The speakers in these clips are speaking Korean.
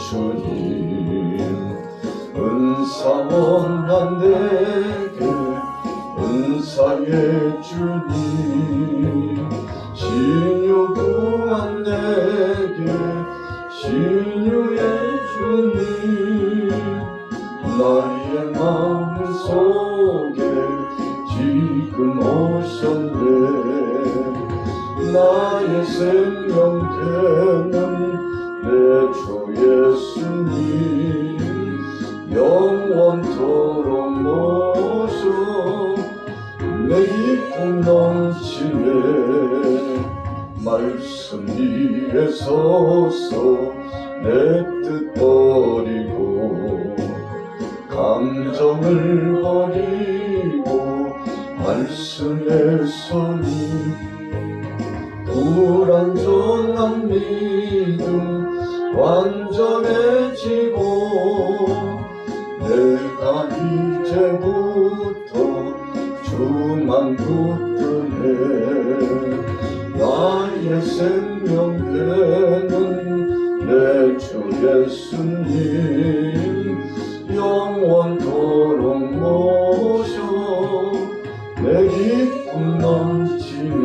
주님 은사원 난 내게 은사의 주님 신유 구한 내게 신유의 주님 나의 마음속에 지금 오셨네 나의 생명 되는 내 주 예수님 영원토록 모셔 내 기쁨 넘치네 말씀 위에 서서 내 뜻 버리고 감정을 버리고 말씀에 서니 불완전한 믿음 완전해지고 내가 이제부터 주만 붙드네 나의 생명 되는 내 주 예수님 영원토록 모셔 내 기쁨 넘치네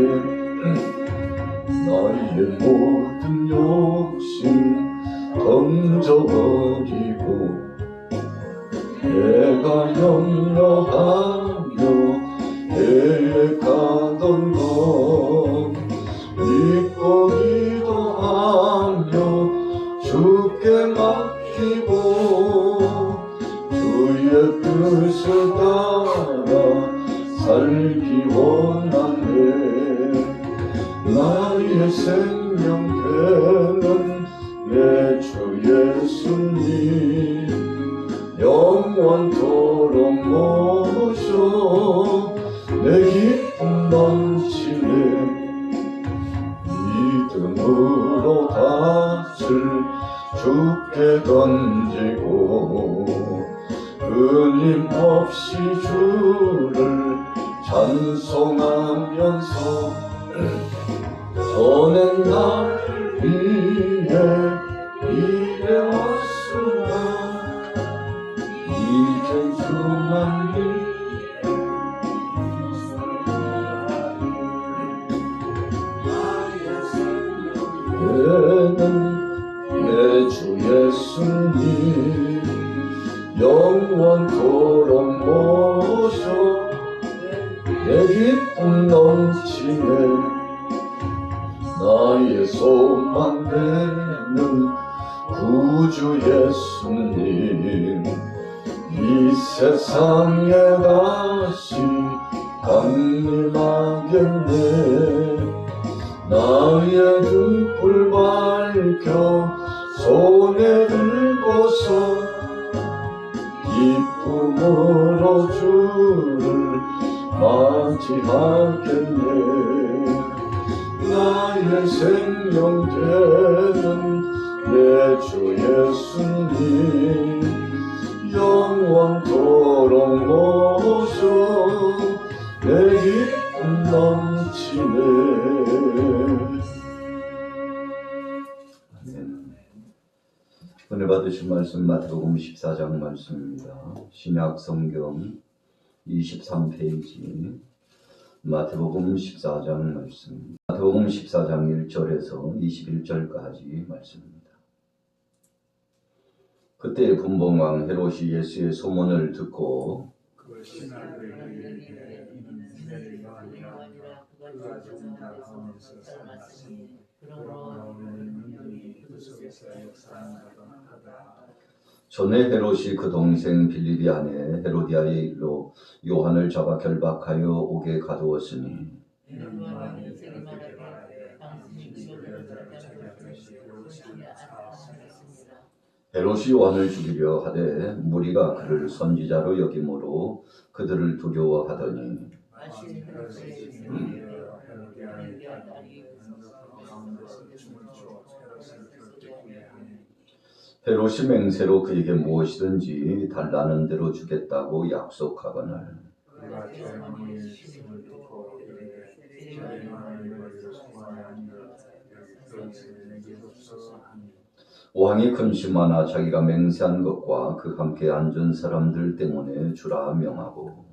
나의 모든 욕심 던져버리고 내가 염려하며 계획하던 것 믿고 기도하며 주께 맡기고 주의 뜻을 따라 살기 원하네 나의 생명 되는 내 주 예수님 영원토록 모셔 내 기쁨 넘치네 믿음으로 밭을 주께 던지고 끊임없이 주를 찬송하면서 전엔 날 위해 일해왔으나 이젠 주만 위해는 내 주 예수님 영원토록 모셔 내 기쁨 넘치네 나의 소망 되는 구주 예수님 이 세상에 다시 강림하겠네 나의 등불 밝혀 손에 들고서 기쁨으로 주를 맞이하겠네 나의 생명 되는 내 주 예수님 영원토록 모셔 내 기쁨 넘치네 은혜 받으신 말씀 마태복음 14장 말씀입니다. 신약 성경 23페이지 마태복음 14장 말씀 마태복음 14장 1절에서 21절까지 말씀입니다. 그때 분봉왕 헤롯이 예수의 소문을 듣고 전에 헤롯이 그 동생 빌립이 아내 헤로디아의 일로 요한을 잡아 결박하여 옥에 가두었으니 헤롯이 요한을 죽이려 하되 무리가 그를 선지자로 여김으로 그들을 두려워하더니 헤롯이 맹세로 그에게 무엇이든지 달라는 대로 주겠다고 약속하거늘 왕이 근심하나 자기가 맹세한 것과 그 함께 앉은 사람들 때문에 주라 명하고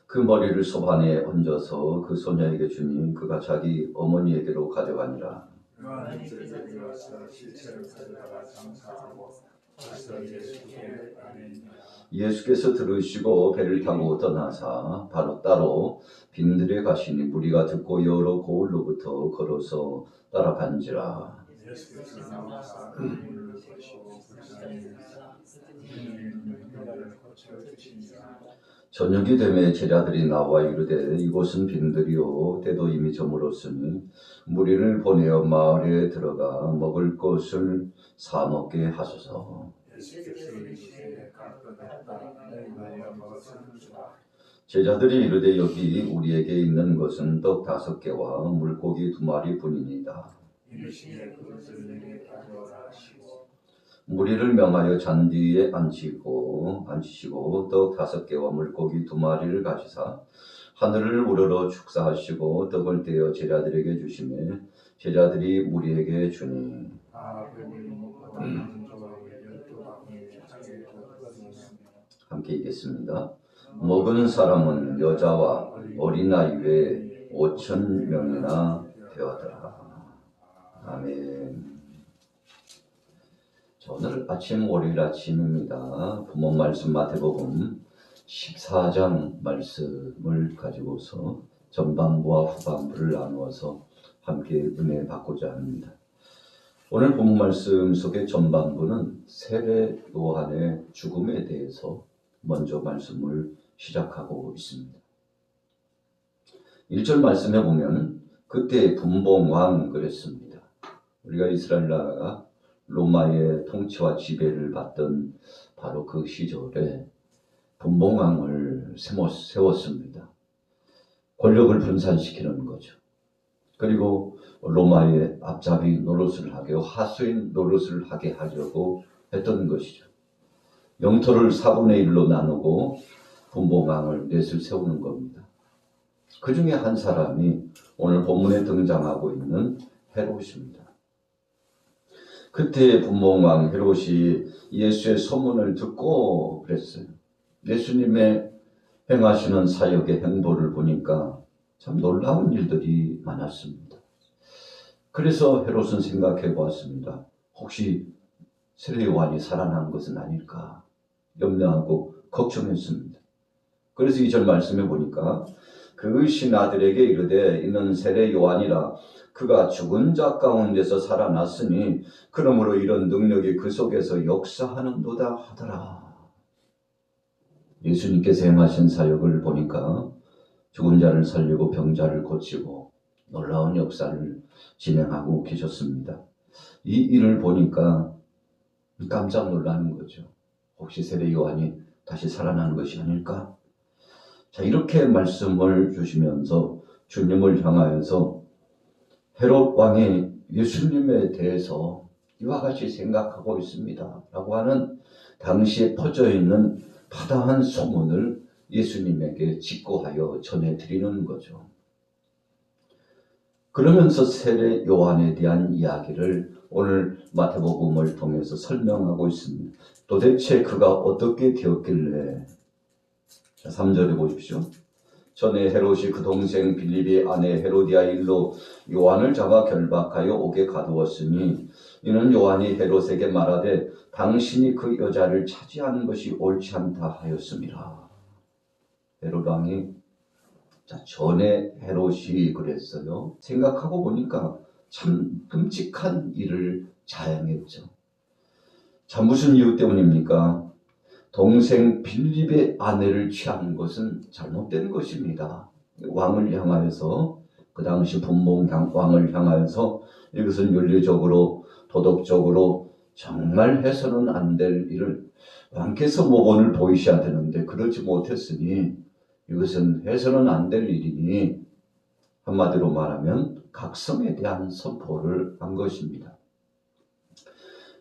그 머리를 소반에 얹어서 그 소녀에게 주니 그가 자기 어머니에게로 가져가니라. 예수께서 들으시고 배를 타고 떠나사 바로 따로 빈들에 가시니 무리가 듣고 여러 고을로부터 걸어서 따라간지라. 저녁이 되매 제자들이 나와 이르되 이곳은 빈들이요 때도 이미 저물었으니 무리를 보내어 마을에 들어가 먹을 것을 사 먹게 하소서. 제자들이 이르되 여기 우리에게 있는 것은 떡 5개와 물고기 2마리 뿐이니이다. 무리를 명하여 잔디에 앉히시고 떡 5개와 물고기 2마리를 가지사 하늘을 우러러 축사하시고 떡을 떼어 제자들에게 주시매 제자들이 무리에게 주니 함께 읽겠습니다. 먹은 사람은 여자와 어린아이 외에 5,000명이나 되었더라. 아멘. 오늘 아침 월요일 아침입니다. 본문 말씀 마태복음 14장 말씀을 가지고서 전반부와 후반부를 나누어서 함께 은혜 받고자 합니다. 오늘 본문 말씀 속의 전반부는 세례 요한의 죽음에 대해서 먼저 말씀을 시작하고 있습니다. 1절 말씀에 보면 그때 분봉왕 그랬습니다. 우리가 이스라엘 나라가 로마의 통치와 지배를 받던 바로 그 시절에 분봉왕을 세웠습니다. 권력을 분산시키는 거죠. 그리고 로마의 앞잡이 노릇을 하게 하수인 노릇을 하게 하려고 했던 것이죠. 영토를 4분의 1로 나누고 분봉왕을 넷을 세우는 겁니다. 그 중에 한 사람이 오늘 본문에 등장하고 있는 헤롯입니다. 그때 분봉왕 헤롯이 예수의 소문을 듣고 그랬어요. 예수님의 행하시는 사역의 행보를 보니까 참 놀라운 일들이 많았습니다. 그래서 헤롯은 생각해 보았습니다. 혹시 세례 요한이 살아난 것은 아닐까 염려하고 걱정했습니다. 그래서 2절 말씀해 보니까 그 신하들에게 이르되 이는 세례 요한이라 그가 죽은 자 가운데서 살아났으니 그러므로 이런 능력이 그 속에서 역사하는도다 하더라. 예수님께서 행하신 사역을 보니까 죽은 자를 살리고 병자를 고치고 놀라운 역사를 진행하고 계셨습니다. 이 일을 보니까 깜짝 놀라는 거죠. 혹시 세례 요한이 다시 살아난 것이 아닐까? 자, 이렇게 말씀을 주시면서 주님을 향하여서 헤롯 왕이 예수님에 대해서 이와 같이 생각하고 있습니다 라고 하는 당시에 퍼져 있는 파다한 소문을 예수님에게 직고하여 전해드리는 거죠. 그러면서 세례 요한에 대한 이야기를 오늘 마태복음을 통해서 설명하고 있습니다. 도대체 그가 어떻게 되었길래? 자, 3절에 보십시오. 전에 헤롯이 그 동생 빌립의 아내 헤로디아 일로 요한을 잡아 결박하여 옥에 가두었으니 이는 요한이 헤롯에게 말하되 당신이 그 여자를 차지하는 것이 옳지 않다 하였습니다. 헤롯 왕이 전에 헤롯이 그랬어요. 생각하고 보니까 참 끔찍한 일을 자행했죠. 자, 무슨 이유 때문입니까? 동생 빌립의 아내를 취한 것은 잘못된 것입니다. 왕을 향하여서 그 당시 분봉 왕을 향하여서 이것은 윤리적으로 도덕적으로 정말 해서는 안 될 일을 왕께서 모본을 보이셔야 되는데 그러지 못했으니 이것은 해서는 안 될 일이니 한마디로 말하면 각성에 대한 선포를 한 것입니다.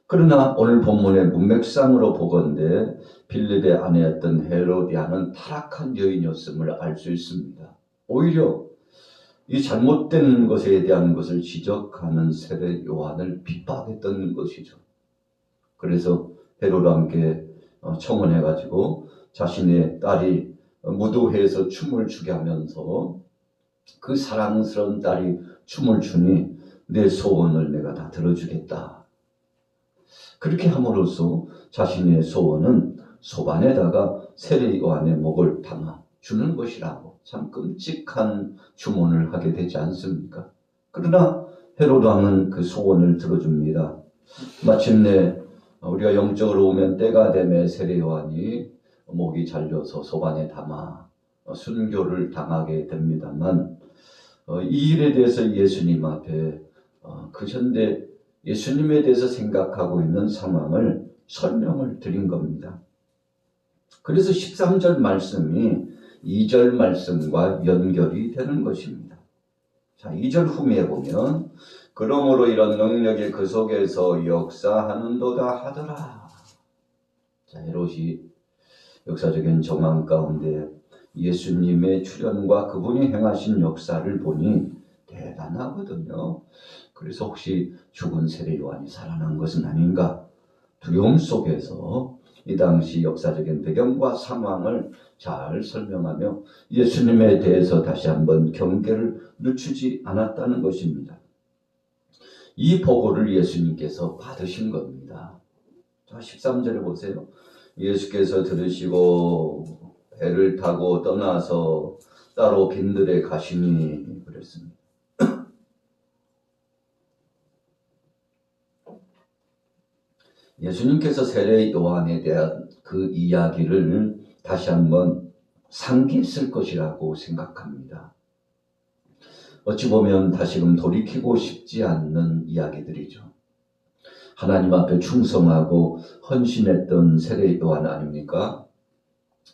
그러나 오늘 본문의 문맥상으로 보건대 빌립의 아내였던 헤로디아는 타락한 여인이었음을 알 수 있습니다. 오히려 이 잘못된 것에 대한 것을 지적하는 세례 요한을 핍박했던 것이죠. 그래서 헤롯 왕께 청원해가지고 자신의 딸이 무도회에서 춤을 추게 하면서 그 사랑스러운 딸이 춤을 추니 내 소원을 내가 다 들어주겠다. 그렇게 함으로써 자신의 소원은 소반에다가 세례 요한의 목을 담아 주는 것이라고 참 끔찍한 주문을 하게 되지 않습니까? 그러나 헤롯 왕은 그 소원을 들어줍니다. 마침내 우리가 영적으로 보면 때가 되매 세례 요한이 목이 잘려서 소반에 담아 순교를 당하게 됩니다만 이 일에 대해서 예수님 앞에 그 현대 예수님에 대해서 생각하고 있는 상황을 설명을 드린 겁니다. 그래서 13절 말씀이 2절 말씀과 연결이 되는 것입니다. 자, 2절 후미에 보면 그러므로 이런 능력이 그 속에서 역사하는도다 하더라. 자, 헤롯이 역사적인 정황 가운데 예수님의 출현과 그분이 행하신 역사를 보니 대단하거든요. 그래서 혹시 죽은 세례 요한이 살아난 것은 아닌가 두려움 속에서 이 당시 역사적인 배경과 상황을 잘 설명하며 예수님에 대해서 다시 한번 경계를 늦추지 않았다는 것입니다. 이 보고를 예수님께서 받으신 겁니다. 자, 13절에 보세요. 예수께서 들으시고 배를 타고 떠나서 따로 빈들에 가시니 그랬습니다. 예수님께서 세례 요한에 대한 그 이야기를 다시 한번 상기했을 것이라고 생각합니다. 어찌 보면 다시금 돌이키고 싶지 않는 이야기들이죠. 하나님 앞에 충성하고 헌신했던 세례 요한 아닙니까?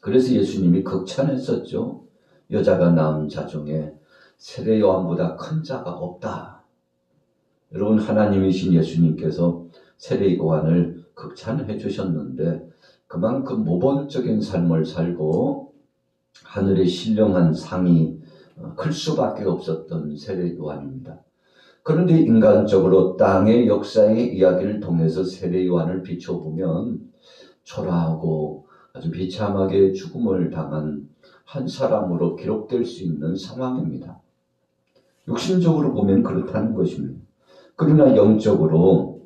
그래서 예수님이 극찬했었죠. 여자가 낳은 자 중에 세례 요한보다 큰 자가 없다. 여러분, 하나님이신 예수님께서 세례 요한을 극찬해 주셨는데 그만큼 모범적인 삶을 살고 하늘의 신령한 상이 클 수밖에 없었던 세례 요한입니다. 그런데 인간적으로 땅의 역사의 이야기를 통해서 세례 요한을 비춰보면 초라하고 아주 비참하게 죽음을 당한 한 사람으로 기록될 수 있는 상황입니다. 육신적으로 보면 그렇다는 것입니다. 그러나 영적으로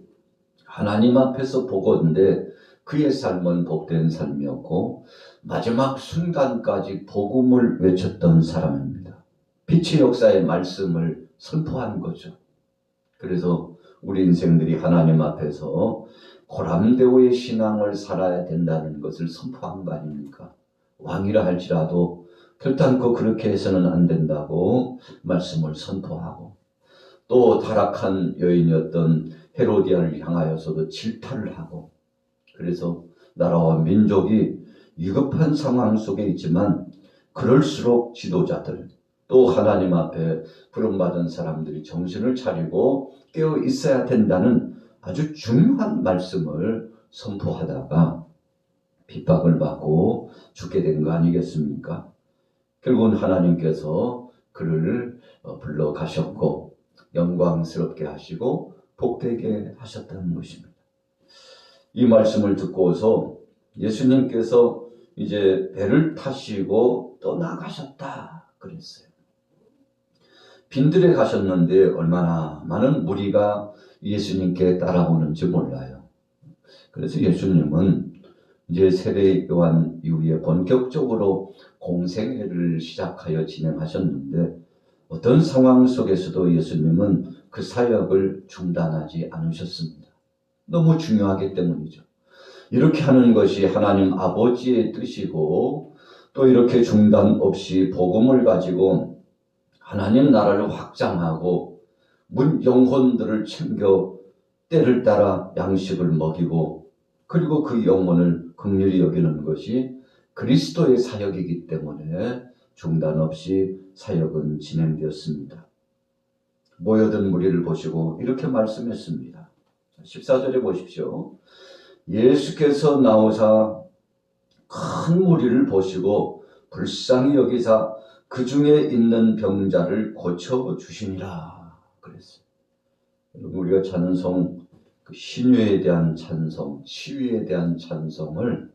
하나님 앞에서 보건대 그의 삶은 복된 삶이었고 마지막 순간까지 복음을 외쳤던 사람입니다. 빛의 역사의 말씀을 선포한 거죠. 그래서 우리 인생들이 하나님 앞에서 고람대오의 신앙을 살아야 된다는 것을 선포한 거 아닙니까? 왕이라 할지라도 결단코 그렇게 해서는 안 된다고 말씀을 선포하고 또 타락한 여인이었던 헤로디아를 향하여서도 질타를 하고 그래서 나라와 민족이 위급한 상황 속에 있지만 그럴수록 지도자들 또 하나님 앞에 부름받은 사람들이 정신을 차리고 깨어 있어야 된다는 아주 중요한 말씀을 선포하다가 핍박을 받고 죽게 된 거 아니겠습니까? 결국은 하나님께서 그를 불러가셨고 영광스럽게 하시고 복되게 하셨다는 것입니다. 이 말씀을 듣고서 예수님께서 이제 배를 타시고 떠나가셨다 그랬어요. 빈들에 가셨는데 얼마나 많은 무리가 예수님께 따라오는지 몰라요. 그래서 예수님은 이제 세례 요한 이후에 본격적으로 공생애를 시작하여 진행하셨는데 어떤 상황 속에서도 예수님은 그 사역을 중단하지 않으셨습니다. 너무 중요하기 때문이죠. 이렇게 하는 것이 하나님 아버지의 뜻이고 또 이렇게 중단 없이 복음을 가지고 하나님 나라를 확장하고 영혼들을 챙겨 때를 따라 양식을 먹이고 그리고 그 영혼을 긍휼히 여기는 것이 그리스도의 사역이기 때문에 중단 없이 사역은 진행되었습니다. 모여든 무리를 보시고 이렇게 말씀했습니다. 14절에 보십시오. 예수께서 나오사 큰 무리를 보시고 불쌍히 여기사 그 중에 있는 병자를 고쳐주시니라 그랬어요. 우리가 찬송, 그 신유에 대한 찬송, 치유에 대한 찬송을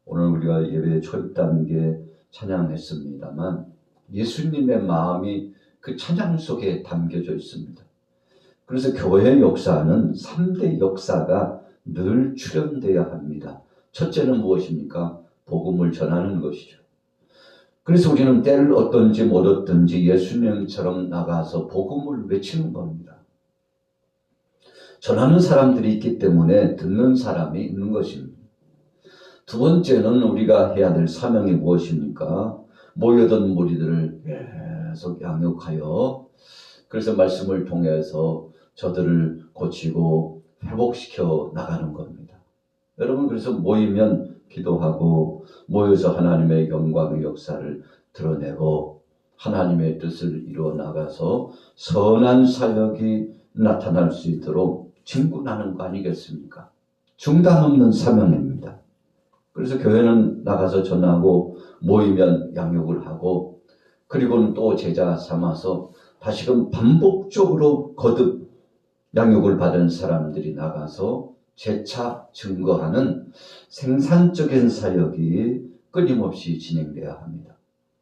오늘 우리가 예배 초입 단계에 찬양했습니다만 예수님의 마음이 그 찬양 속에 담겨져 있습니다. 그래서 교회 역사는 3대 역사가 늘 출현되어야 합니다. 첫째는 무엇입니까? 복음을 전하는 것이죠. 그래서 우리는 때를 얻든지 못 얻든지 예수님처럼 나가서 복음을 외치는 겁니다. 전하는 사람들이 있기 때문에 듣는 사람이 있는 것입니다. 두 번째는 우리가 해야 될 사명이 무엇입니까? 모여든 무리들을 계속 양육하여 그래서 말씀을 통해서 저들을 고치고 회복시켜 나가는 겁니다. 여러분, 그래서 모이면 기도하고 모여서 하나님의 영광의 역사를 드러내고 하나님의 뜻을 이루어 나가서 선한 사역이 나타날 수 있도록 진군하는 거 아니겠습니까? 중단 없는 사명입니다. 그래서 교회는 나가서 전하고 모이면 양육을 하고 그리고는 또 제자 삼아서 다시금 반복적으로 거듭 양육을 받은 사람들이 나가서 재차 증거하는 생산적인 사역이 끊임없이 진행돼야 합니다.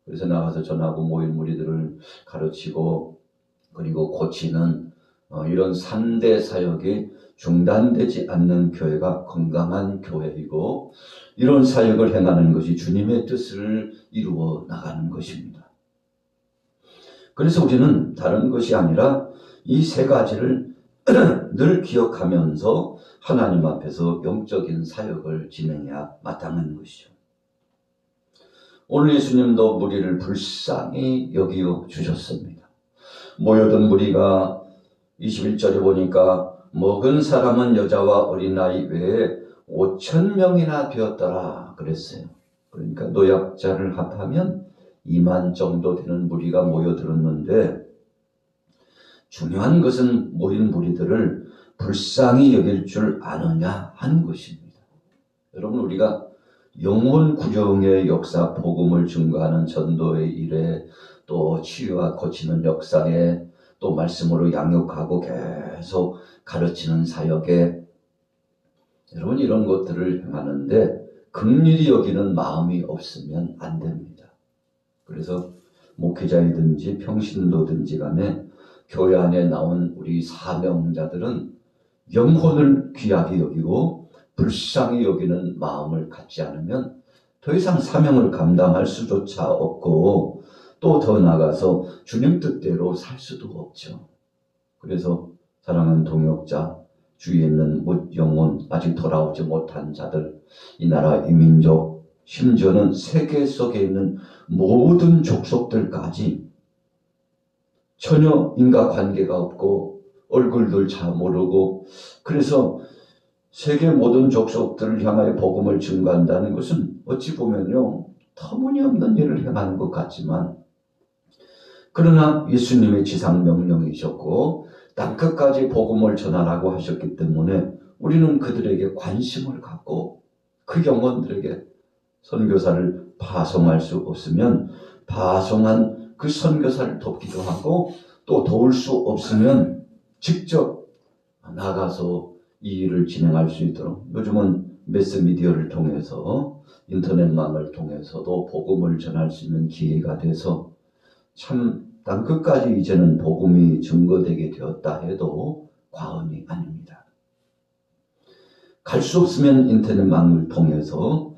그래서 나가서 전하고 모인 무리들을 가르치고 그리고 고치는 이런 3대 사역이 중단되지 않는 교회가 건강한 교회이고 이런 사역을 행하는 것이 주님의 뜻을 이루어 나가는 것입니다. 그래서 우리는 다른 것이 아니라 이 세 가지를 늘 기억하면서 하나님 앞에서 영적인 사역을 진행해야 마땅한 것이죠. 오늘 예수님도 무리를 불쌍히 여기어 주셨습니다. 모여든 무리가 21절에 보니까 먹은 사람은 여자와 어린아이 외에 5,000명이나 되었더라 그랬어요. 그러니까 노약자를 합하면 2만 정도 되는 무리가 모여들었는데 중요한 것은 모인 무리들을 불쌍히 여길 줄 아느냐 하는 것입니다. 여러분, 우리가 영혼 구령의 역사, 복음을 증거하는 전도의 일에 또 치유와 고치는 역사에 또 말씀으로 양육하고 계속 가르치는 사역에 여러분 이런 것들을 행하는데 긍휼히 여기는 마음이 없으면 안 됩니다. 그래서 목회자이든지 평신도든지 간에 교회 안에 나온 우리 사명자들은 영혼을 귀하게 여기고 불쌍히 여기는 마음을 갖지 않으면 더 이상 사명을 감당할 수조차 없고 또 더 나아가서 주님 뜻대로 살 수도 없죠. 그래서 사랑하는 동역자, 주위에 있는 영혼, 아직 돌아오지 못한 자들, 이 나라, 이 민족, 심지어는 세계 속에 있는 모든 족속들까지 전혀 인과관계가 없고 얼굴들 잘 모르고 그래서 세계 모든 족속들을 향하여 복음을 증거한다는 것은 어찌 보면요 터무니없는 일을 행하는 것 같지만 그러나 예수님의 지상 명령이셨고 땅끝까지 복음을 전하라고 하셨기 때문에 우리는 그들에게 관심을 갖고 그 영혼들에게 선교사를 파송할 수 없으면 파송한 그 선교사를 돕기도 하고 또 도울 수 없으면 직접 나가서 이 일을 진행할 수 있도록 요즘은 매스미디어를 통해서 인터넷망을 통해서도 복음을 전할 수 있는 기회가 돼서 참 땅끝까지 이제는 복음이 증거되게 되었다 해도 과언이 아닙니다. 갈 수 없으면 인터넷망을 통해서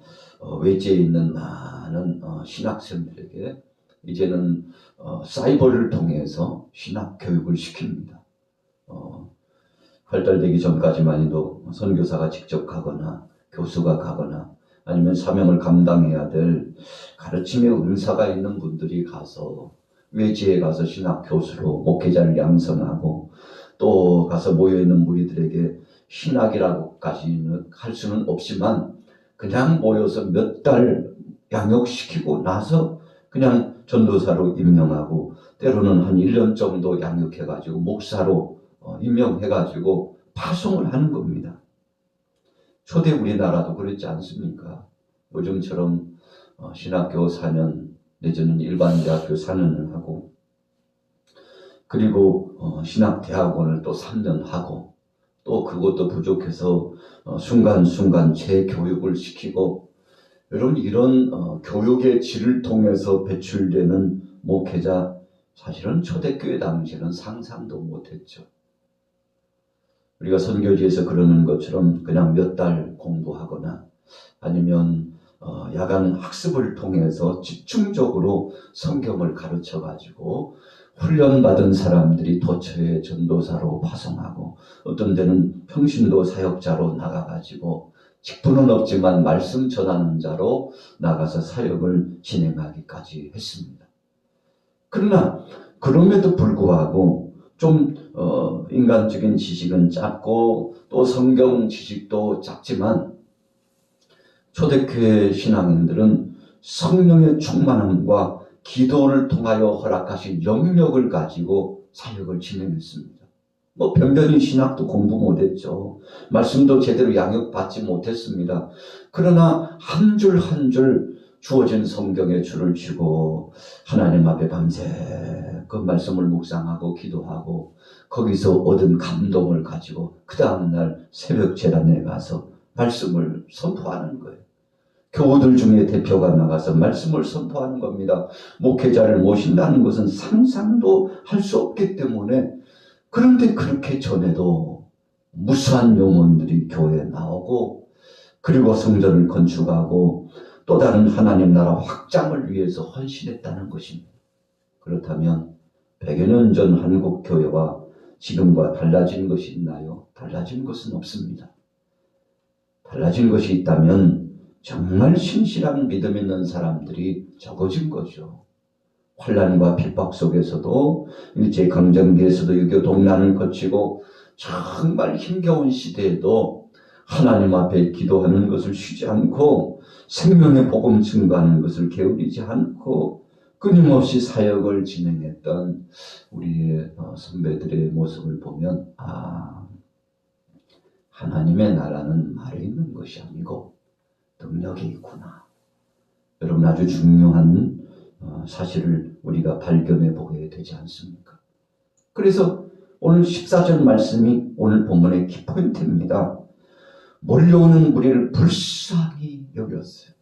외지에 있는 많은 신학생들에게 이제는 사이버를 통해서 신학 교육을 시킵니다. 발달되기 전까지만 해도 선교사가 직접 가거나 교수가 가거나 아니면 사명을 감당해야 될 가르침의 은사가 있는 분들이 가서 외지에 가서 신학 교수로 목회자를 양성하고 또 가서 모여있는 무리들에게 신학이라고까지는 할 수는 없지만 그냥 모여서 몇 달 양육시키고 나서 그냥 전도사로 임명하고 때로는 한 1년 정도 양육해가지고 목사로 임명해가지고 파송을 하는 겁니다. 초대 우리나라도 그랬지 않습니까? 요즘처럼 신학교 4년 내지는 일반 대학교 4년을 하고 그리고 신학대학원을 또 3년 하고 또 그것도 부족해서 순간순간 재교육을 시키고 여러분 이런 교육의 질을 통해서 배출되는 목회자 사실은 초대교회 당시에는 상상도 못했죠. 우리가 선교지에서 그러는 것처럼 그냥 몇 달 공부하거나 아니면 야간 학습을 통해서 집중적으로 성경을 가르쳐 가지고 훈련받은 사람들이 도처에 전도사로 파송하고 어떤 데는 평신도 사역자로 나가가지고 직분은 없지만 말씀 전하는 자로 나가서 사역을 진행하기까지 했습니다. 그러나 그럼에도 불구하고 좀 인간적인 지식은 작고 또 성경 지식도 작지만 초대교회 신앙인들은 성령의 충만함과 기도를 통하여 허락하신 영역을 가지고 사역을 진행했습니다. 변변히 신학도 공부 못했죠. 말씀도 제대로 양육받지 못했습니다. 그러나 한 줄 한 줄 주어진 성경에 줄을 치고 하나님 앞에 밤새 그 말씀을 묵상하고 기도하고 거기서 얻은 감동을 가지고 그 다음날 새벽 제단에 가서 말씀을 선포하는 거예요. 교우들 중에 대표가 나가서 말씀을 선포하는 겁니다. 목회자를 모신다는 것은 상상도 할 수 없기 때문에 그런데 그렇게 전에도 무수한 영혼들이 교회에 나오고 그리고 성전을 건축하고 또 다른 하나님 나라 확장을 위해서 헌신했다는 것입니다. 그렇다면 100여 년 전 한국 교회와 지금과 달라진 것이 있나요? 달라진 것은 없습니다. 달라진 것이 있다면 정말 신실한 믿음 있는 사람들이 적어진 거죠. 환난과 핍박 속에서도 일제강점기에서도 유교 동란을 거치고 정말 힘겨운 시대에도 하나님 앞에 기도하는 것을 쉬지 않고 생명의 복음 증거하는 것을 게으르지 않고 끊임없이 사역을 진행했던 우리의 선배들의 모습을 보면 하나님의 나라는 말에 있는 것이 아니고 능력이 있구나. 여러분 아주 중요한 사실을 우리가 발견해 보게 되지 않습니까? 그래서 오늘 14절 말씀이 오늘 본문의 키포인트입니다. 몰려오는 무리를 불쌍히 여겼어요.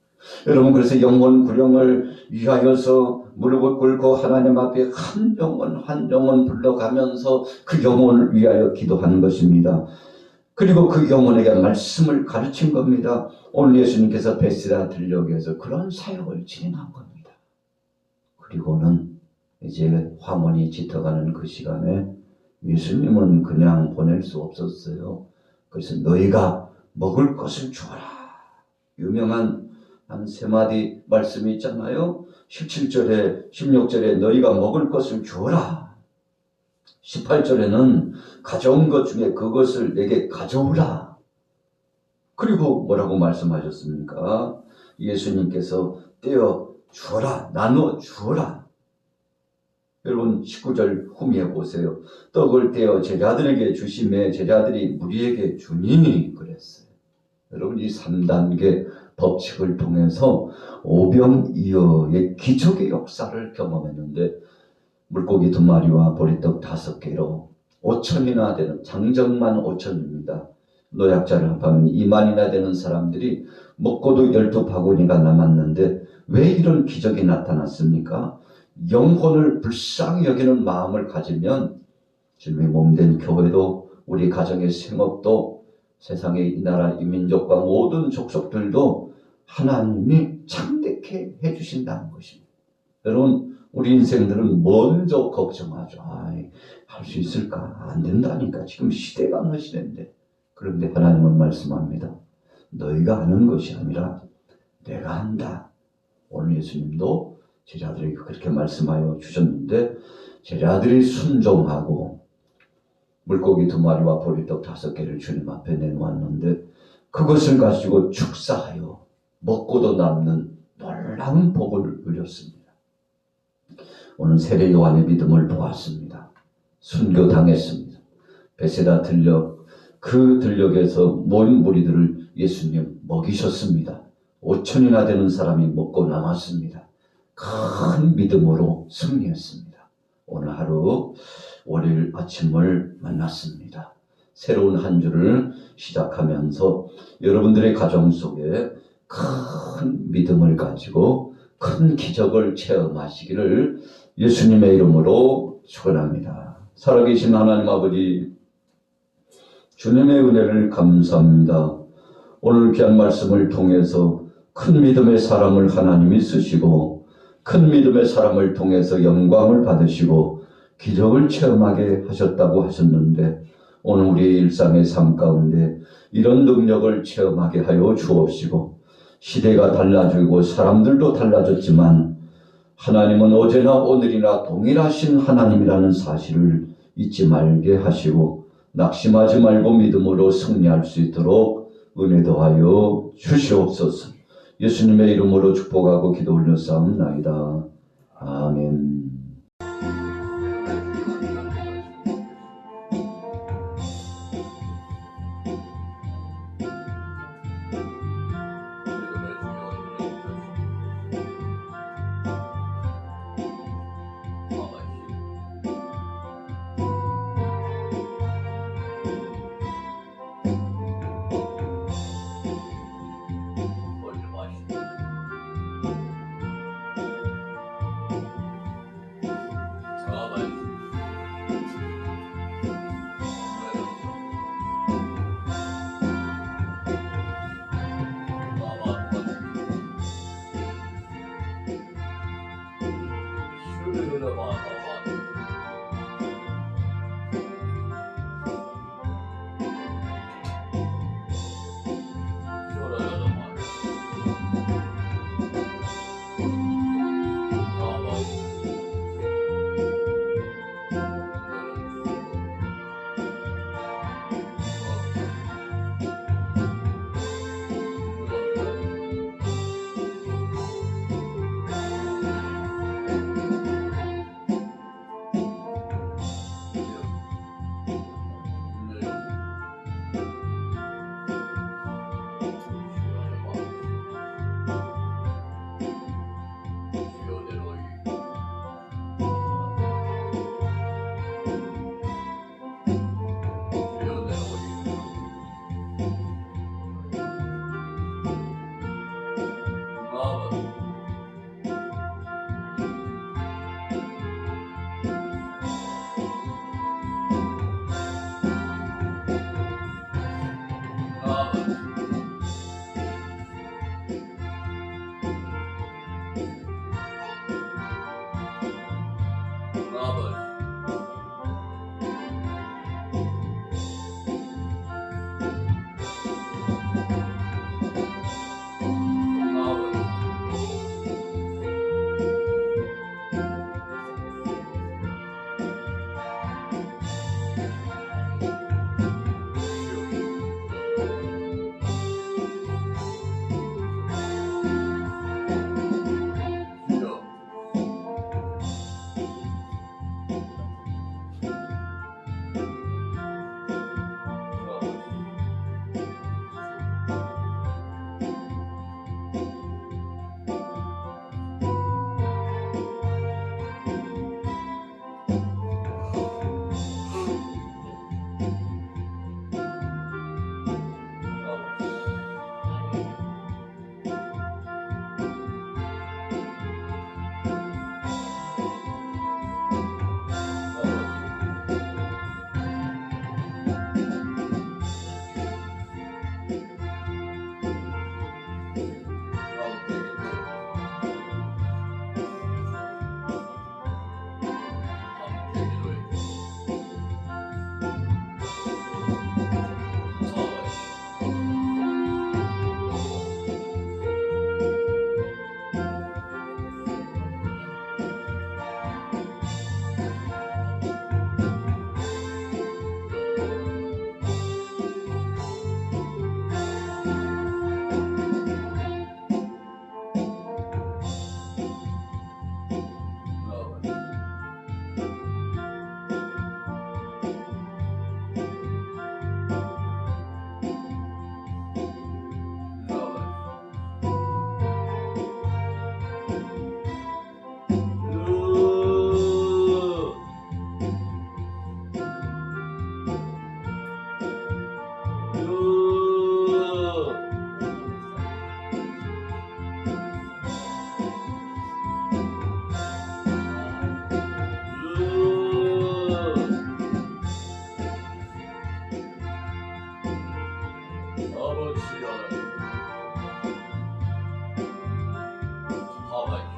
여러분 그래서 영혼 구령을 위하여서 무릎을 꿇고 하나님 앞에 한 영혼 한 영혼 불러가면서 그 영혼을 위하여 기도하는 것입니다. 그리고 그 영혼에게 말씀을 가르친 겁니다. 오늘 예수님께서 베세다 들녘에서 그런 사역을 진행한 겁니다. 그리고는 이제 화문이 짙어가는 그 시간에 예수님은 그냥 보낼 수 없었어요. 그래서 너희가 먹을 것을 주어라. 유명한 한 세 마디 말씀이 있잖아요. 17절에 16절에 너희가 먹을 것을 주어라. 18절에는 가져온 것 중에 그것을 내게 가져오라. 그리고 뭐라고 말씀하셨습니까? 예수님께서 떼어 주어라. 나누어 주어라. 여러분 19절 후미에 보세요. 떡을 떼어 제자들에게 주시매 제자들이 무리에게 주니 그랬어요. 여러분 이 3단계 법칙을 통해서 오병이어의 기적의 역사를 경험했는데 물고기 2마리와 보리떡 5개로 5천이나 되는 장정만 5천입니다. 노약자를 합하면 2만이나 되는 사람들이 먹고도 12바구니가 남았는데 왜 이런 기적이 나타났습니까? 영혼을 불쌍히 여기는 마음을 가지면 주님의 몸된 교회도 우리 가정의 생업도 세상의 이 나라 이 민족과 모든 족속들도 하나님이 창대케 해주신다는 것입니다. 여러분 우리 인생들은 먼저 걱정하죠. 할 수 있을까? 안 된다니까. 지금 시대가 어느 시대인데. 그런데 하나님은 말씀합니다. 너희가 하는 것이 아니라 내가 한다. 오늘 예수님도 제자들에게 그렇게 말씀하여 주셨는데 제자들이 순종하고 물고기 2마리와 보리떡 5개를 주님 앞에 내놓았는데 그것을 가지고 축사하여 먹고도 남는 놀라운 복을 누렸습니다. 오늘 세례 요한의 믿음을 보았습니다. 순교당했습니다. 베세다 들녘 그 들녘에서 모인 무리들을 예수님 먹이셨습니다. 5천이나 되는 사람이 먹고 남았습니다. 큰 믿음으로 승리했습니다. 오늘 하루 월요일 아침을 만났습니다. 새로운 한 주를 시작하면서 여러분들의 가정 속에 큰 믿음을 가지고 큰 기적을 체험하시기를 예수님의 이름으로 축원합니다. 살아계신 하나님 아버지, 주님의 은혜를 감사합니다. 오늘 귀한 말씀을 통해서 큰 믿음의 사람을 하나님이 쓰시고 큰 믿음의 사람을 통해서 영광을 받으시고 기적을 체험하게 하셨다고 하셨는데, 오늘 우리 일상의 삶 가운데 이런 능력을 체험하게 하여 주옵시고, 시대가 달라지고 사람들도 달라졌지만 하나님은 어제나 오늘이나 동일하신 하나님이라는 사실을 잊지 말게 하시고 낙심하지 말고 믿음으로 승리할 수 있도록 은혜 더하여 주시옵소서. 예수님의 이름으로 축복하고 기도 올렸사옵나이다. 아멘. 아버지 하나님, 하나님,